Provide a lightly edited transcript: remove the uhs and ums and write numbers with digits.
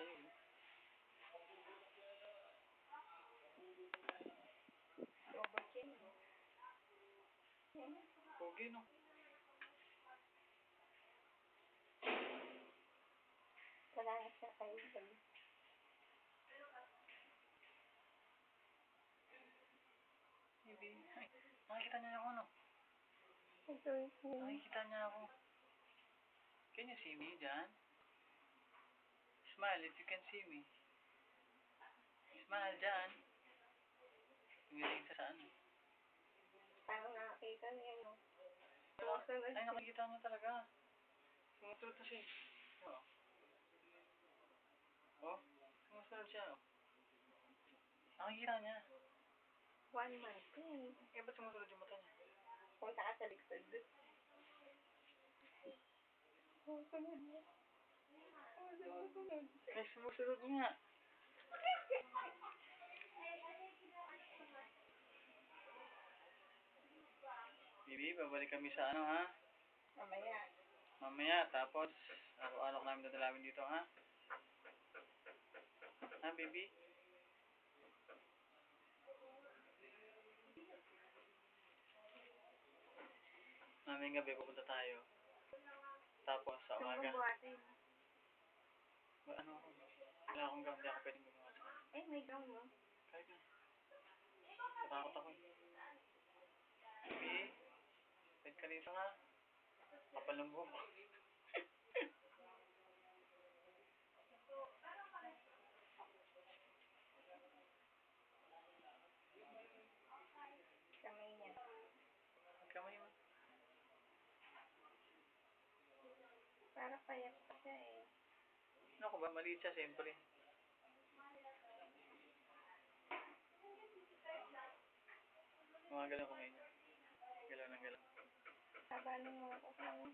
sa'yo. Overkill. Pogi, no? Wala na siya kayo. Hindi. Ay, nakikita niya ako, no? Ito is me. Nakikita niya ako. Can you see me, Jan? Smile if you can see me. Smile, Jan. Tumiling sa saan? Parang nakakita niya, no? Sumusunod Ay, nakikita niya talaga. Sumusunod na siya. Oo. Oh, sumusunod siya. Oh. Nakikita niya. 1 month. Eh, ba't sumusunod yung mata niya? Punta ka sa likod. Sumusunod niya. Sumusunod. Ay, sumusunod nga. Bibi, babalik kami sa ano, ha? Mamaya. Mamaya, tapos, araw-araw namin dadalawin dito, ha? Ha, baby? Mamayang gabi, pupunta tayo. Tapos, sa umaga. Saan buhatin? Ano ako? Wala akong gown, hindi ako pwedeng gumawa. Eh, may gown mo. Kahit na. Natakot ako. Baby, wait ka dito, ha? Kapal ng buhok. Kamay niya. Kamay mo. Para payat pa siya eh. Ano ko ba? Maliit siya, siyempre. Mga galaw kamay niya. Galaw ng galaw. Haba ng mga kasama.